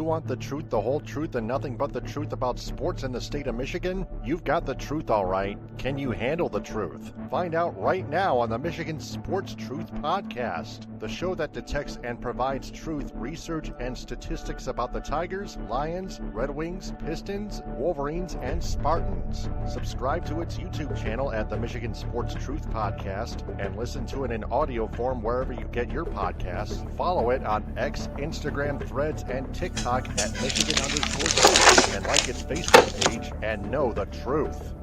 want the truth, the whole truth, and nothing but the truth about sports in the state of Michigan? You've got the truth, all right. Can you handle the truth? Find out right now on the Michigan Sports Truth Podcast, the show that detects and provides truth, research, and statistics about the Tigers, Lions, Red Wings, Pistons, Wolverines, and Spartans. Subscribe to its YouTube channel at the Michigan Sports Truth Podcast and listen to it in audio form wherever you get your podcasts. Follow it on X, Instagram, Threads, and TikTok at Michigan_Truth, and like its Facebook page and know the truth.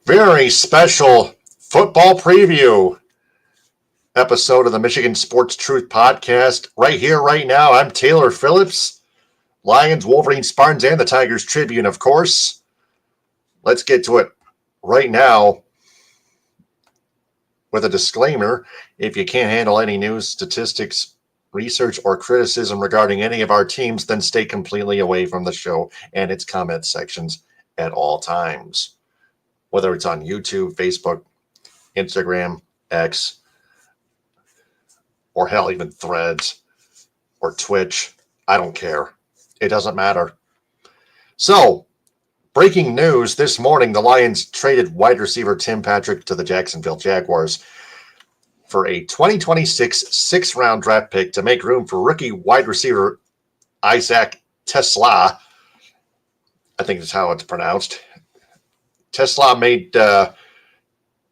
Very special football preview episode of the Michigan Sports Truth Podcast. Right here, right now, I'm Taylor Phillips. Lions, Wolverines, Spartans, and the Tigers Tribune, of course. Let's get to it right now with a disclaimer. If you can't handle any news, statistics, research, or criticism regarding any of our teams, then stay completely away from the show and its comment sections at all times. Whether it's on YouTube, Facebook, Instagram, X, or hell, even Threads or Twitch, I don't care. It doesn't matter. So, breaking news this morning, the Lions traded wide receiver Tim Patrick to the Jacksonville Jaguars for a 2026 sixth-round draft pick to make room for rookie wide receiver Isaac TeSlaa. I think that's how it's pronounced. TeSlaa made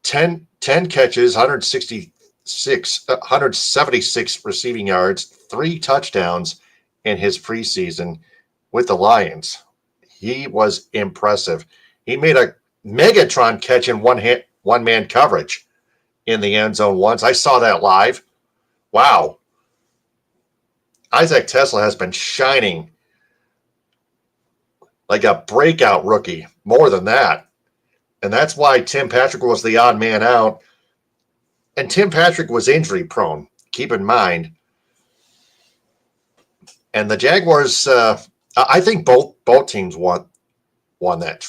10 catches, 176 receiving yards, 3 touchdowns in his preseason with the Lions. He was impressive. He made a Megatron catch in one-man coverage in the end zone once. I saw that live. Wow. Isaac TeSlaa has been shining like a breakout rookie, more than that. And that's why Tim Patrick was the odd man out. And Tim Patrick was injury prone, keep in mind. And the Jaguars, I think both teams won that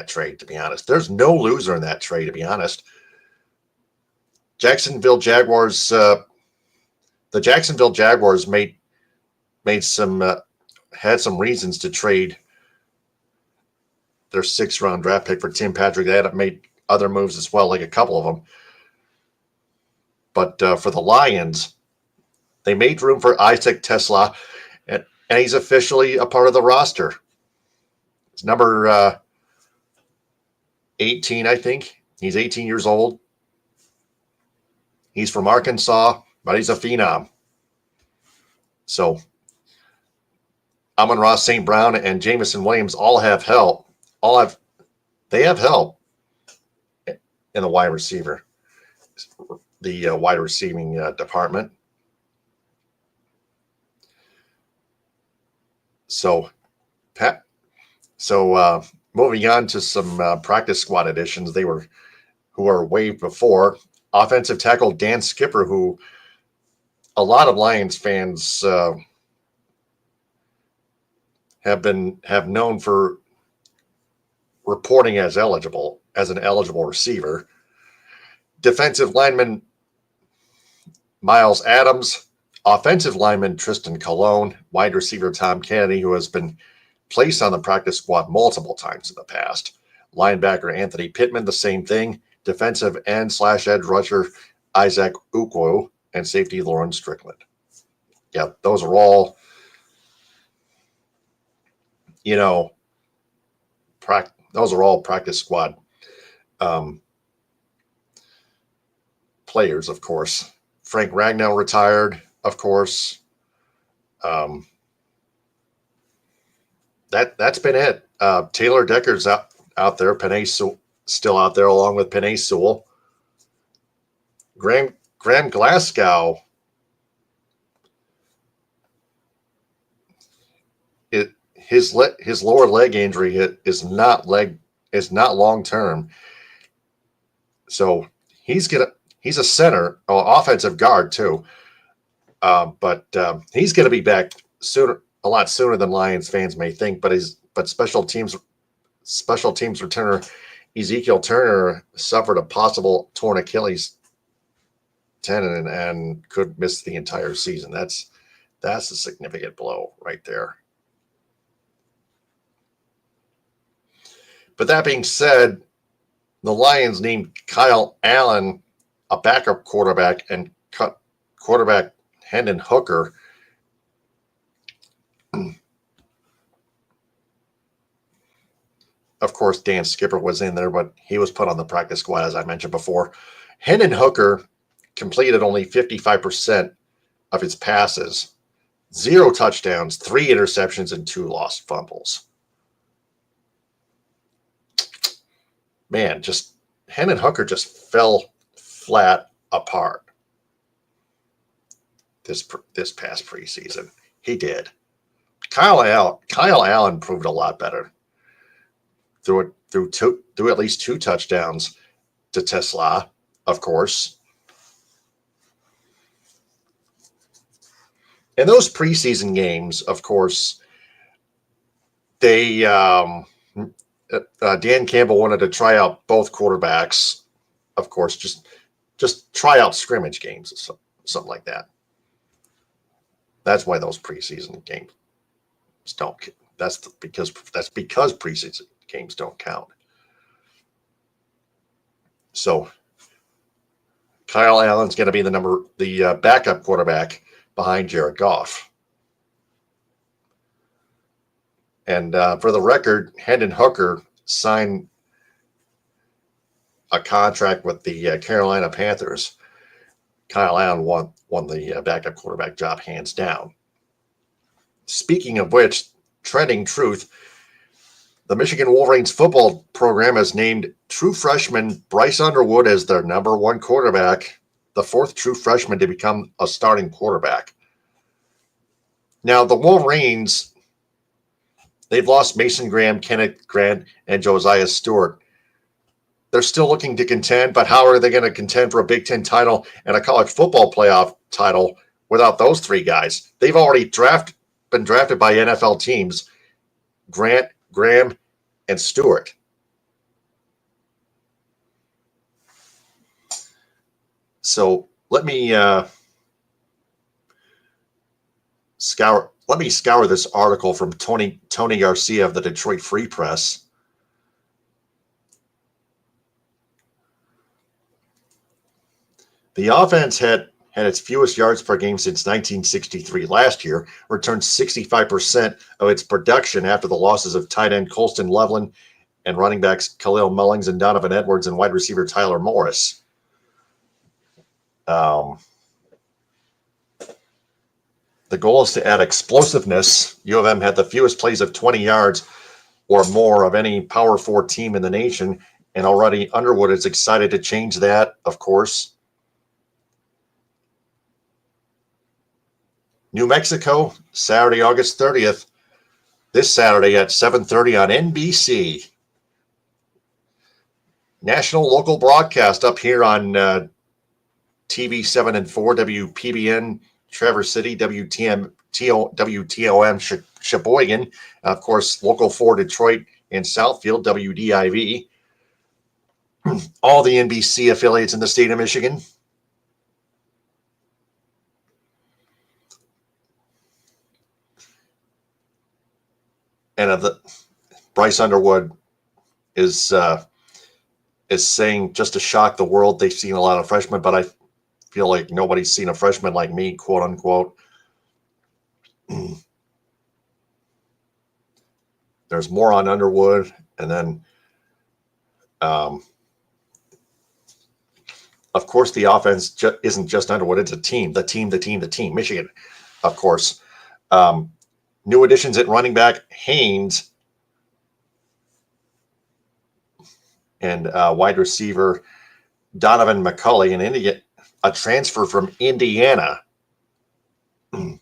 trade, to be honest. There's no loser in that trade, to be honest. Jacksonville Jaguars, the Jacksonville Jaguars had some reasons to trade their 6th-round draft pick for Tim Patrick. They had made other moves as well, like a couple of them. But for the Lions, they made room for Isaac TeSlaa, and he's officially a part of the roster. It's number 18, I think. He's 18 years old. He's from Arkansas, but he's a phenom. So Amon-Ra St. Brown and Jamison Williams all have help. They have help in the wide receiver, the wide receiving department. So moving on to some practice squad additions, who were waived before. Offensive tackle Dan Skipper, who a lot of Lions fans have known for reporting as an eligible receiver. Defensive lineman Miles Adams, offensive lineman Tristan Colon, wide receiver Tom Kennedy, who has been placed on the practice squad multiple times in the past. Linebacker Anthony Pittman, the same thing. Defensive end / edge rusher Isaac Ukwu, and safety Lauren Strickland. Yeah, those are all, practice squad players, of course. Frank Ragnow retired, of course. That's been it. Taylor Decker's out there. Penei Sewell still out there, along with Penei Sewell. Graham Glasgow. His lower leg injury is not long term. So he's a center, offensive guard too. But he's going to be back sooner, a lot sooner than Lions fans may think. But special teams returner Ezekiel Turner suffered a possible torn Achilles tendon and could miss the entire season. That's That's a significant blow right there. But that being said, the Lions named Kyle Allen a backup quarterback and cut quarterback Hendon Hooker. Of course, Dan Skipper was in there, but he was put on the practice squad, as I mentioned before. Hendon Hooker completed only 55% of his passes, 0 touchdowns, 3 interceptions, and 2 lost fumbles. Man, just Hendon Hooker just fell flat apart this past preseason. He did. Kyle Allen proved a lot better. Threw at least 2 touchdowns to TeSlaa, of course. In those preseason games, of course, they Dan Campbell wanted to try out both quarterbacks, of course, just try out scrimmage games or something like that. That's why those preseason games don't. That's because preseason games don't count. So Kyle Allen's going to be the backup quarterback behind Jared Goff. And for the record, Hendon Hooker signed a contract with the Carolina Panthers. Kyle Allen won the backup quarterback job hands down. Speaking of which, trending truth, the Michigan Wolverines football program has named true freshman Bryce Underwood as their number 1 quarterback, the 4th true freshman to become a starting quarterback. Now, the Wolverines, they've lost Mason Graham, Kenneth Grant, and Josiah Stewart. They're still looking to contend, but how are they going to contend for a Big Ten title and a college football playoff title without those 3 guys? They've already been drafted by NFL teams, Grant, Graham, and Stewart. So let me scour this article from Tony Garcia of the Detroit Free Press. The offense had its fewest yards per game since 1963. Last year, returned 65% of its production after the losses of tight end Colston Loveland and running backs Khalil Mullings and Donovan Edwards and wide receiver Tyler Morris. The goal is to add explosiveness. U of M had the fewest plays of 20 yards or more of any Power 4 team in the nation, and already Underwood is excited to change that, of course. New Mexico, Saturday, August 30th. This Saturday at 7:30 on NBC. National local broadcast up here on TV 7 and 4, WPBN, Traverse City, WTOM, Sheboygan. Of course, local 4, Detroit and Southfield, WDIV. All the NBC affiliates in the state of Michigan. And Bryce Underwood is saying, just to shock the world, they've seen a lot of freshmen, but I feel like nobody's seen a freshman like me, quote unquote. There's more on Underwood, and then, of course, the offense isn't just Underwood; it's a team. The team. Michigan, of course. New additions at running back, Haynes, and wide receiver, Donovan McCulley, in India, a transfer from Indiana. Who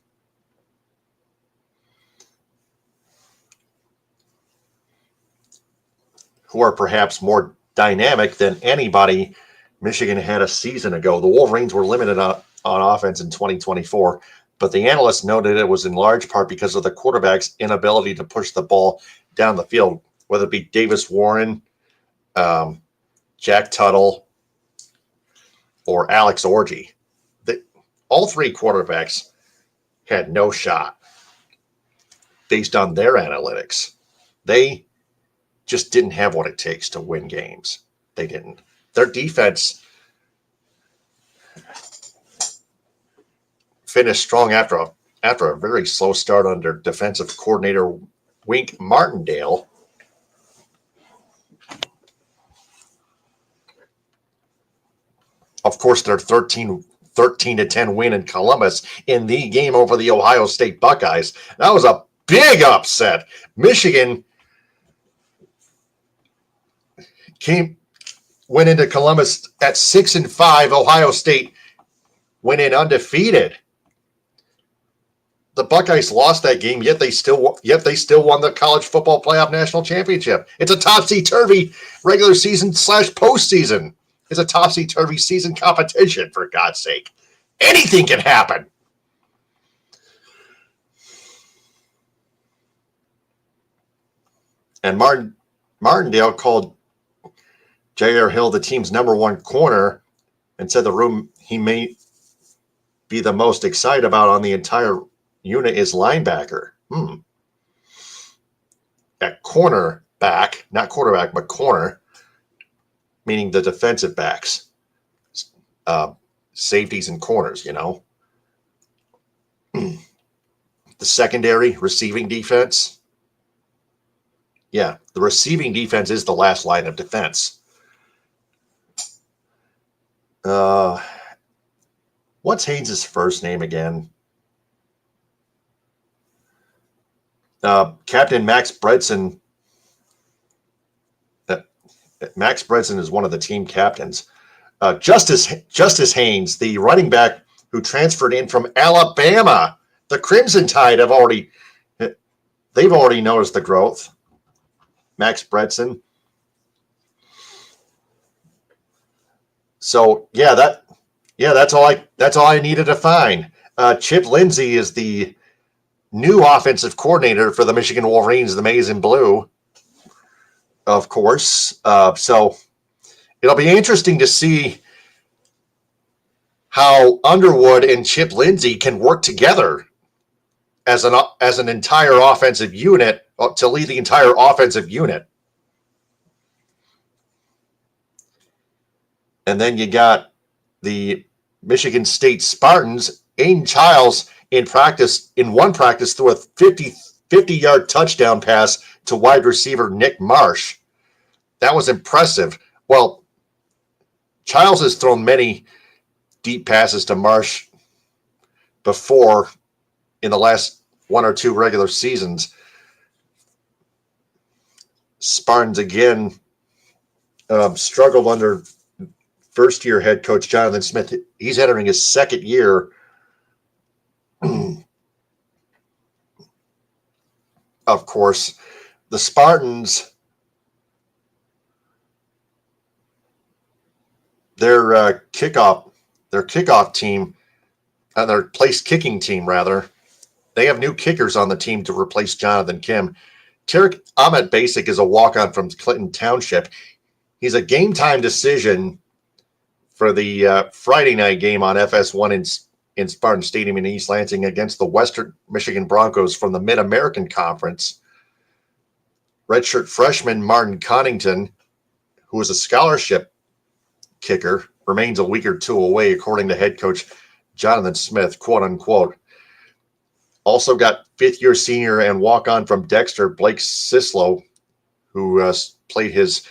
are perhaps more dynamic than anybody Michigan had a season ago. The Wolverines were limited on offense in 2024. But the analysts noted it was in large part because of the quarterback's inability to push the ball down the field, whether it be Davis Warren, Jack Tuttle, or Alex Orji. All 3 quarterbacks had no shot based on their analytics. They just didn't have what it takes to win games. They didn't. Their defense finished strong after a very slow start under defensive coordinator Wink Martindale. Of course, their 13-10 win in Columbus in the game over the Ohio State Buckeyes. That was a big upset. Michigan went into Columbus at 6-5. Ohio State went in undefeated. The Buckeyes lost that game, yet they still won the College Football Playoff National Championship. It's a topsy-turvy regular season / postseason. It's a topsy-turvy season competition, for God's sake. Anything can happen. And Martindale called J.R. Hill the team's number one corner and said the room he may be the most excited about on the entire unit is linebacker. At cornerback, not quarterback, but corner, meaning the defensive backs, safeties and corners, The secondary receiving defense. Yeah, the receiving defense is the last line of defense. What's Haynes' first name again? Captain Max Bredson. Max Bredson is one of the team captains. Justice Haynes, the running back who transferred in from Alabama. The Crimson Tide they've already noticed the growth. Max Bredson. So that's all I needed to find. Chip Lindsey is the new offensive coordinator for the Michigan Wolverines, the Maize and Blue, of course. So it'll be interesting to see how Underwood and Chip Lindsey can work together as an entire offensive unit to lead the entire offensive unit. And then you got the Michigan State Spartans. Aiden Childs in one practice threw a 50-yard touchdown pass to wide receiver Nick Marsh. That was impressive. Well, Childs has thrown many deep passes to Marsh before in the last one or two regular seasons. Spartans again struggled under first-year head coach Jonathan Smith. He's entering his second year. Of course, the Spartans, their kickoff team, their place kicking team rather, they have new kickers on the team to replace Jonathan Kim. Tarek Ahmed Basic is a walk-on from Clinton Township. He's a game-time decision for the Friday night game on FS1 in Spartan Stadium in East Lansing against the Western Michigan Broncos from the Mid-American Conference. Redshirt freshman Martin Connington, who is a scholarship kicker, remains a week or two away, according to head coach Jonathan Smith, quote-unquote. Also got fifth-year senior and walk-on from Dexter, Blake TeSlaa, who played his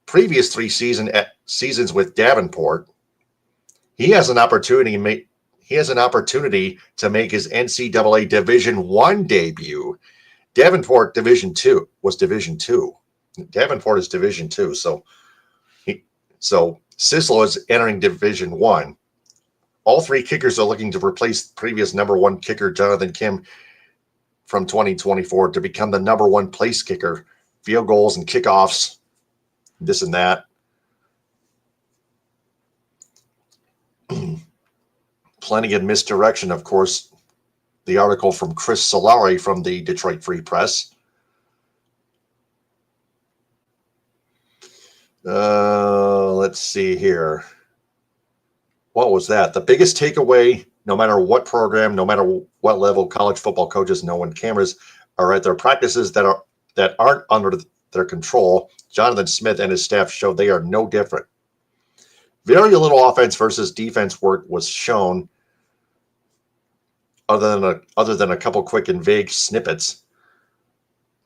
previous three seasons with Davenport. He has an opportunity to make his NCAA Division I debut. Davenport was Division II. Davenport is Division II, so TeSlaa is entering Division I. All three kickers are looking to replace previous number one kicker Jonathan Kim from 2024 to become the number one place kicker, field goals and kickoffs, this and that. Plenty of misdirection, of course. The article from Chris Solari from the Detroit Free Press. Let's see here. What was that? The biggest takeaway no matter what program, no matter what level, college football coaches know when cameras are at their practices that aren't under their control. Jonathan Smith and his staff showed they are no different. Very little offense versus defense work was shown, other than a couple quick and vague snippets.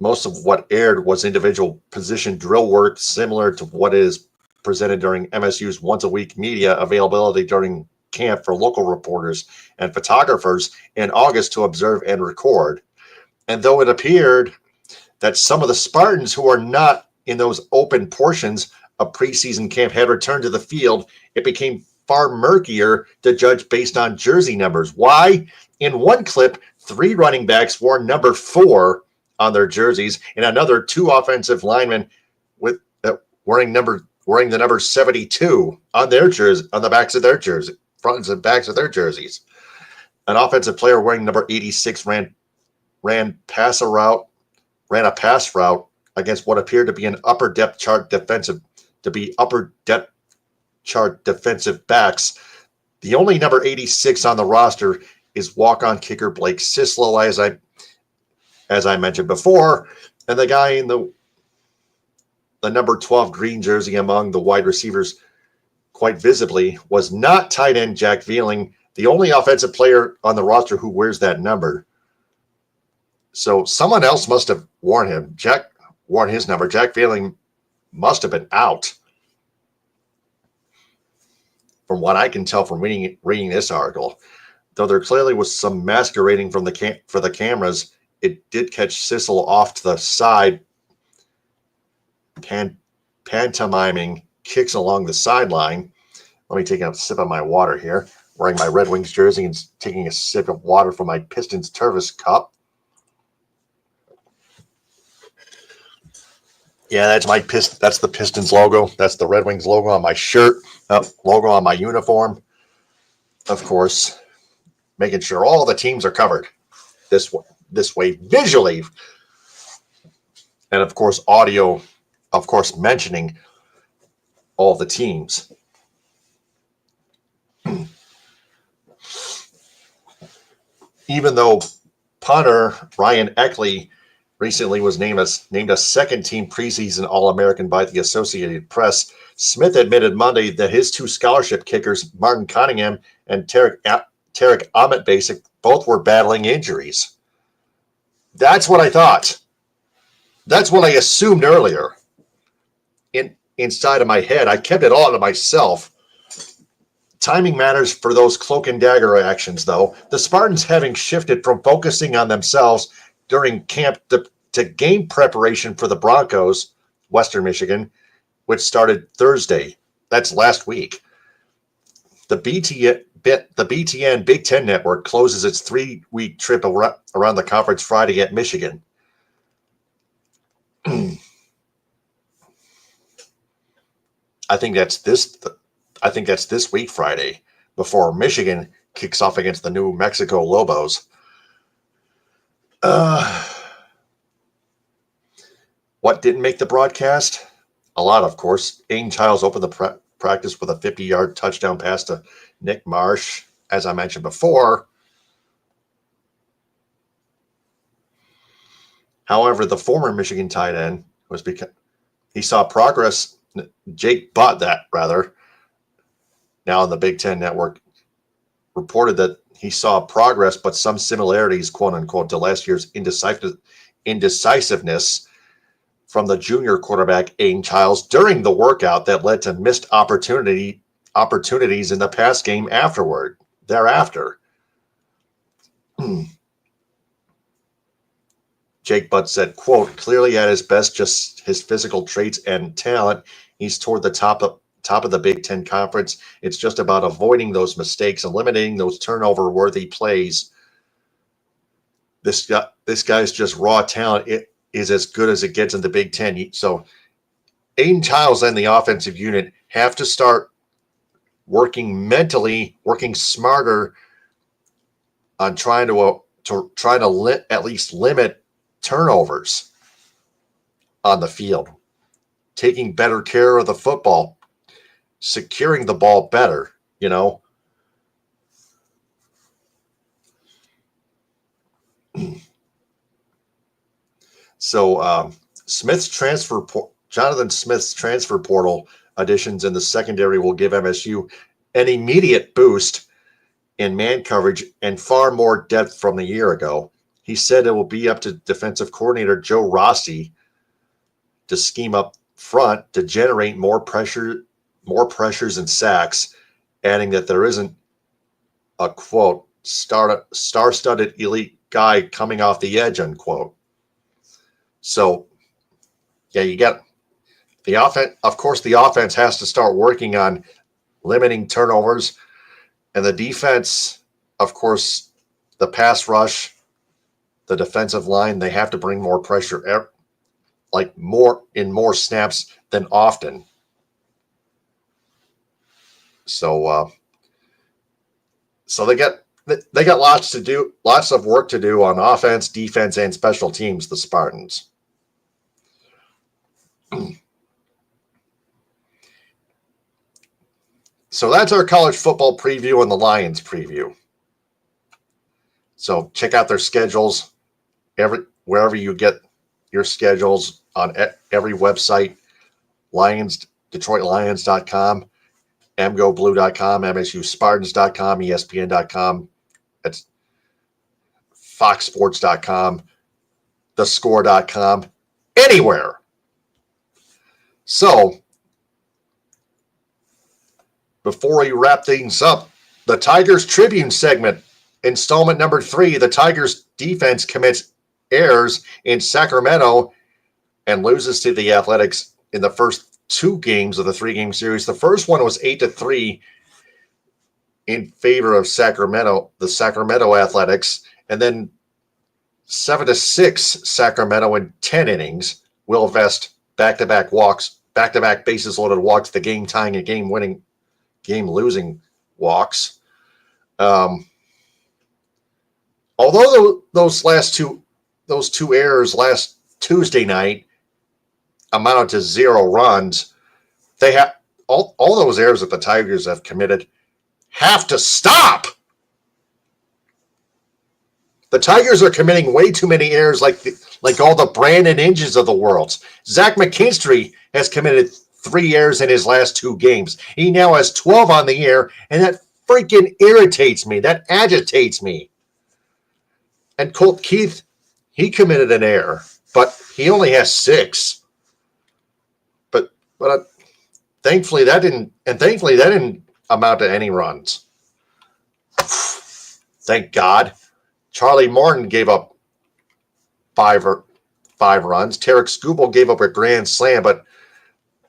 Most of what aired was individual position drill work, similar to what is presented during MSU's once-a-week media availability during camp for local reporters and photographers in August to observe and record. And though it appeared that some of the Spartans who are not in those open portions of preseason camp had returned to the field, it became far murkier to judge based on jersey numbers. Why? In one clip, 3 running backs wore number 4 on their jerseys, and another 2 offensive linemen with wearing the number 72 on their jersey, on the backs of their jersey, fronts and backs of their jerseys. An offensive player wearing number 86 ran a pass route against what appeared to be upper depth chart defensive backs. The only number 86 on the roster is walk-on kicker Blake TeSlaa, as I mentioned before, and the guy in the number 12 green jersey among the wide receivers quite visibly was not tight end Jack Veling, the only offensive player on the roster who wears that number. So someone else must have worn his number. Jack Veling must have been out. From what I can tell from reading this article, though there clearly was some masquerading for the cameras, it did catch TeSlaa off to the side, pantomiming kicks along the sideline. Let me take a sip of my water here. Wearing my Red Wings jersey and taking a sip of water from my Pistons Tervis cup. Yeah, that's the Pistons logo. That's the Red Wings logo on my shirt, logo on my uniform. Of course, making sure all the teams are covered this way visually. And of course, audio, of course, mentioning all the teams. Even though punter Ryan Eckley recently was named a second-team preseason All-American by the Associated Press, Smith admitted Monday that his 2 scholarship kickers, Martin Cunningham and Tarek Ahmet-Basic, both were battling injuries. That's what I thought. That's what I assumed earlier. Inside of my head, I kept it all to myself. Timing matters for those cloak and dagger actions, though. The Spartans, having shifted from focusing on themselves during camp to game preparation for the Broncos, Western Michigan, which started Thursday. That's last week. The BTN Big Ten Network closes its 3-week trip around the conference Friday at Michigan. I think that's this week, Friday, before Michigan kicks off against the New Mexico Lobos. What didn't make the broadcast? A lot, of course. Aiden Childs opened the practice with a 50-yard touchdown pass to Nick Marsh, as I mentioned before. However, the former Michigan tight end was because he saw progress. Jake Butt, now on the Big Ten Network, reported that he saw progress, but some similarities, quote unquote, to last year's indecisiveness from the junior quarterback Aiden Childs during the workout that led to missed opportunities in the pass game thereafter. Jake Butt said, quote, clearly at his best, just his physical traits and talent, he's toward the top of the Big Ten Conference. It's just about avoiding those mistakes, eliminating those turnover-worthy plays. This guy's just raw talent. It is as good as it gets in the Big Ten. So Aiden Childs and the offensive unit have to start working mentally, working smarter on trying to at least limit turnovers on the field, taking better care of the football, securing the ball better, So Jonathan Smith's transfer portal additions in the secondary will give MSU an immediate boost in man coverage and far more depth from the year ago. He said it will be up to defensive coordinator Joe Rossi to scheme up front to generate more pressures and sacks, adding that there isn't a, quote, star-studded elite guy coming off the edge, unquote. So, yeah, you got the offense. Of course, the offense has to start working on limiting turnovers, and the defense, of course, the pass rush, the defensive line, they have to bring more pressure, like more snaps than often. So they got lots of work to do on offense, defense, and special teams, the Spartans. So that's our college football preview and the Lions preview. So check out their schedules wherever you get your schedules, on every website, DetroitLions.com, MGoBlue.com, MSUSpartans.com, ESPN.com, it's FoxSports.com, TheScore.com, anywhere. So, before we wrap things up, the Tigers Tribune segment, installment number 3, the Tigers defense commits errors in Sacramento and loses to the Athletics in the first 2 games of the 3-game series. The first one was 8-3 in favor of Sacramento, the Sacramento Athletics, and then 7-6 Sacramento in 10 innings. Will Vest back-to-back bases loaded walks, the game-tying and game-winning, game-losing walks. Although those two errors last Tuesday night amounted to 0 runs, they have all those errors that the Tigers have committed have to stop. The Tigers are committing way too many errors, like all the Brandon Inges of the world. Zach McKinstry has committed 3 errors in his last 2 games. He now has 12 on the year, and that freaking irritates me. That agitates me. And Colt Keith, he committed an error, but he only has 6. But thankfully that didn't amount to any runs. Thank God. Charlie Morton gave up 5 runs. Tarek Skubal gave up a grand slam, but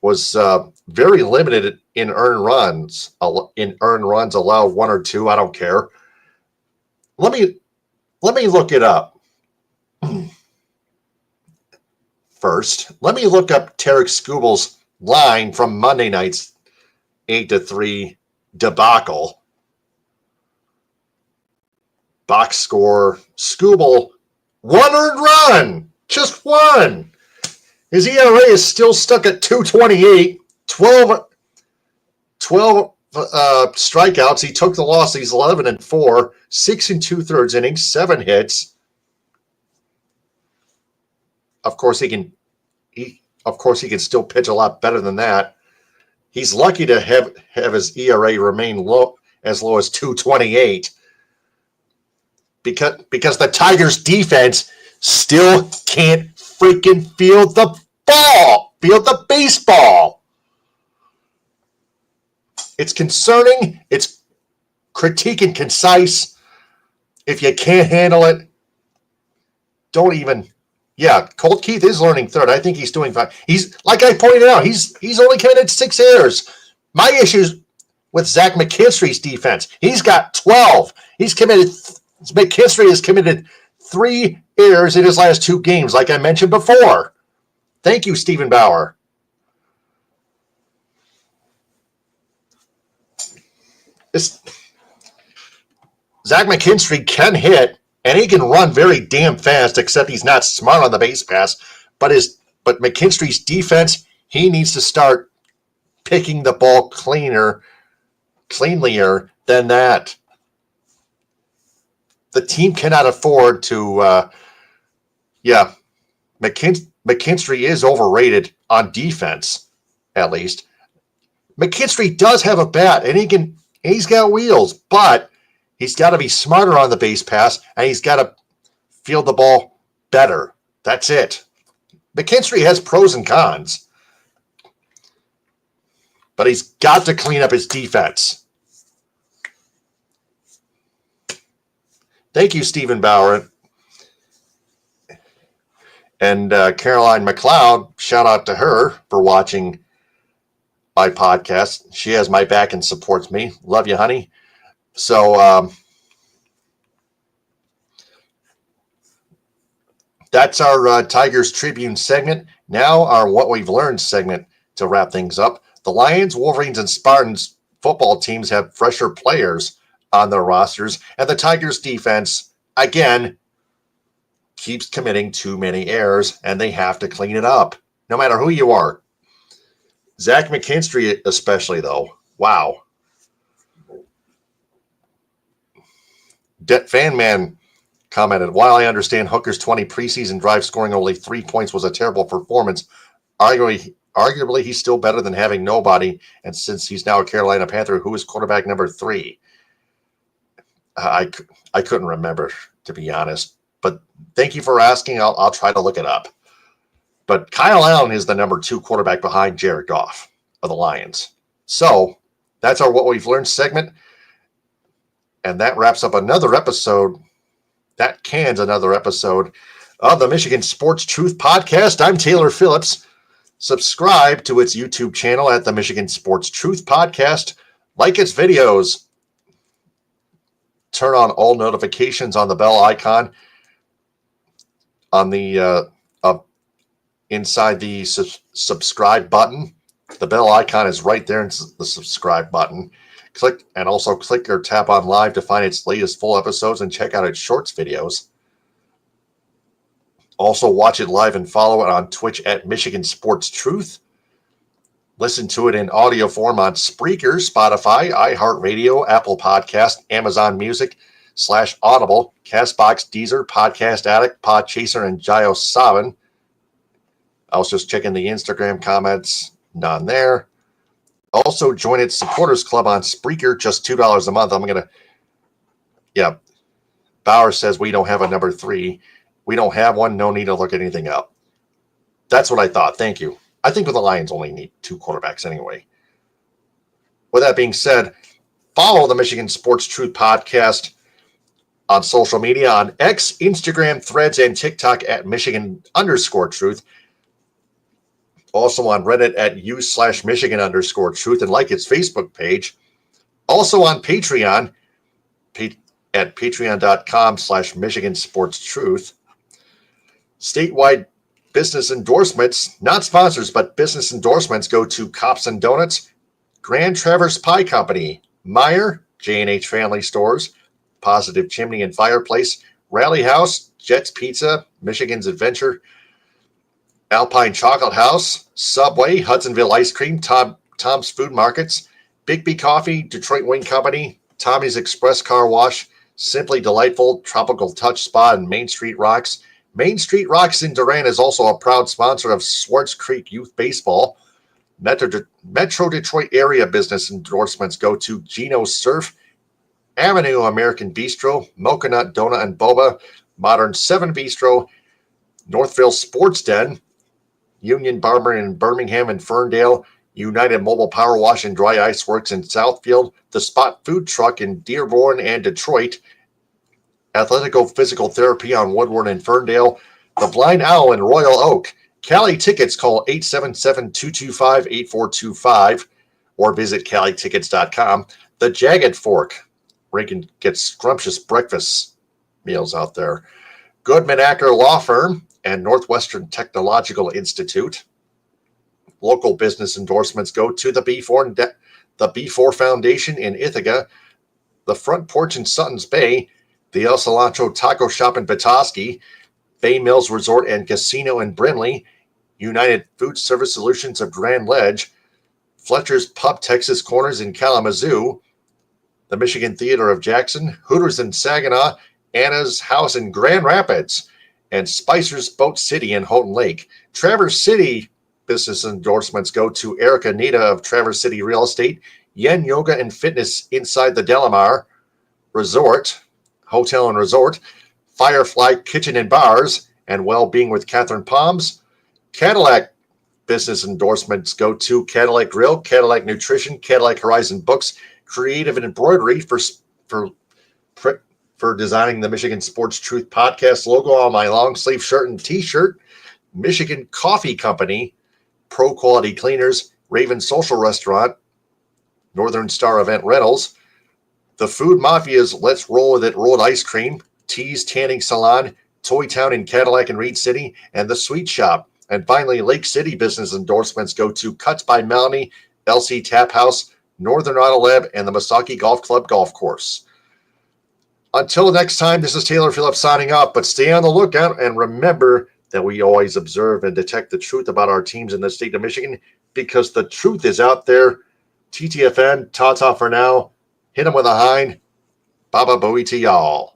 was very limited in earned runs. Allow 1 or 2. I don't care. Let me look it up. First, let me look up Tarek Skubal's line from Monday night's 8-3 debacle. Box score: Skubal, 1 earned run, just 1. His ERA is still stuck at 2.28. 12 strikeouts. He took the loss. He's 11-4, 6 2/3 innings, 7 hits. Of course, he can still pitch a lot better than that. He's lucky to have his ERA remain as low as 2.28 because the Tigers defense still can't freaking field the baseball. It's concerning. It's critique and concise. If you can't handle it, don't even. Yeah, Colt Keith is learning third. I think he's doing fine. He's, like I pointed out, he's only committed 6 errors. My issues with Zach McKinstry's defense. He's got 12. McKinstry has committed 3 errors in his last 2 games, like I mentioned before. Thank you, Stephen Bauer. Zach McKinstry can hit, and he can run very damn fast, except he's not smart on the base pass. But McKinstry's defense, he needs to start picking the ball cleanlier than that. The team cannot afford to, McKinstry is overrated on defense, at least. McKinstry does have a bat, and he's got wheels, but he's got to be smarter on the base pass, and he's got to field the ball better. That's it. McKinstry has pros and cons, but he's got to clean up his defense. Thank you, Stephen Bauer. And Caroline McLeod, shout out to her for watching my podcast. She has my back and supports me. Love you, honey. So that's our Tigers Tribune segment. Now our What We've Learned segment to wrap things up. The Lions, Wolverines, and Spartans football teams have fresher players on their rosters, and the Tigers defense, again, keeps committing too many errors, and they have to clean it up, no matter who you are. Zach McKinstry especially, though. Wow. Fanman commented, while I understand Hooker's 20 preseason drive scoring only 3 points was a terrible performance, arguably he's still better than having nobody, and since he's now a Carolina Panther, who is quarterback number 3? I couldn't remember, to be honest. But thank you for asking. I'll try to look it up. But Kyle Allen is the number 2 quarterback behind Jared Goff of the Lions. So that's our What We've Learned segment. And that wraps up another episode. That cans another episode of the Michigan Sports Truth Podcast. I'm Taylor Phillips. Subscribe to its YouTube channel at the Michigan Sports Truth Podcast. Like its videos. Turn on all notifications on the bell icon on the inside the subscribe button. The bell icon is right there in the subscribe button. Click or tap on live to find its latest full episodes and check out its shorts videos. Also watch it live and follow it on Twitch at Michigan Sports Truth. Listen to it in audio form on Spreaker, Spotify, iHeartRadio, Apple Podcast, Amazon Music / Audible, Castbox, Deezer, Podcast Addict, Podchaser, and JioSaavn. I was just checking the Instagram comments. None there. Also, join its supporters club on Spreaker, just $2 a month. Bauer says we don't have a number 3. We don't have one. No need to look anything up. That's what I thought. Thank you. I think the Lions only need 2 quarterbacks anyway. With that being said, follow the Michigan Sports Truth Podcast on social media on X, Instagram, Threads, and TikTok at Michigan_Truth. Also on Reddit at u/Michigan_Truth, and like its Facebook page. Also on Patreon at patreon.com/Michigan Sports Truth. Statewide business endorsements, not sponsors, but business endorsements go to Cops and Donuts, Grand Traverse Pie Company, Meyer, J&H Family Stores, Positive Chimney and Fireplace, Rally House, Jets Pizza, Michigan's Adventure, Alpine Chocolate House, Subway, Hudsonville Ice Cream, Tom's Food Markets, Bigby Coffee, Detroit Wing Company, Tommy's Express Car Wash, Simply Delightful, Tropical Touch Spa, and Main Street Rocks. Main Street Rocks in Durant is also a proud sponsor of Swartz Creek Youth Baseball. Metro Detroit area business endorsements go to Gino's Surf, Avenue American Bistro, Mocha Nut Donut and Boba, Modern 7 Bistro, Northville Sports Den, Union Barber in Birmingham and Ferndale, United Mobile Power Wash and Dry Ice Works in Southfield, The Spot Food Truck in Dearborn and Detroit, Athletico Physical Therapy on Woodward and Ferndale, The Blind Owl in Royal Oak. Cali Tickets, call 877-225-8425 or visit calitickets.com. The Jagged Fork, where you can get scrumptious breakfast meals out there. Goodman Acker Law Firm and Northwestern Technological Institute. Local business endorsements go to the B4 Foundation in Ithaca, the Front Porch in Sutton's Bay, the El Cilantro Taco Shop in Petoskey, Bay Mills Resort and Casino in Brinley, United Food Service Solutions of Grand Ledge, Fletcher's Pub Texas Corners in Kalamazoo, the Michigan Theater of Jackson, Hooters in Saginaw, Anna's House in Grand Rapids, and Spicer's Boat City in Houghton Lake. Traverse City business endorsements go to Erica Nita of Traverse City Real Estate, Yen Yoga and Fitness inside the Delamar Resort, Hotel and Resort, Firefly Kitchen and Bars, and Well-Being with Catherine Palms. Cadillac business endorsements go to Cadillac Grill, Cadillac Nutrition, Cadillac Horizon Books, Creative and Embroidery for designing the Michigan Sports Truth Podcast logo on my long sleeve shirt and t-shirt, Michigan Coffee Company, Pro Quality Cleaners, Raven Social Restaurant, Northern Star Event Rentals, The Food Mafia's Let's Roll With It Rolled Ice Cream, Tees Tanning Salon, Toy Town in Cadillac and Reed City, and The Sweet Shop. And finally, Lake City business endorsements go to Cuts by Melanie, LC Tap House, Northern Auto Lab, and the Misaki Golf Club Golf Course. Until next time, this is Taylor Phillips signing off, but stay on the lookout and remember that we always observe and detect the truth about our teams in the state of Michigan because the truth is out there. TTFN, ta-ta for now. Hit them with a hind. Baba Booey to y'all.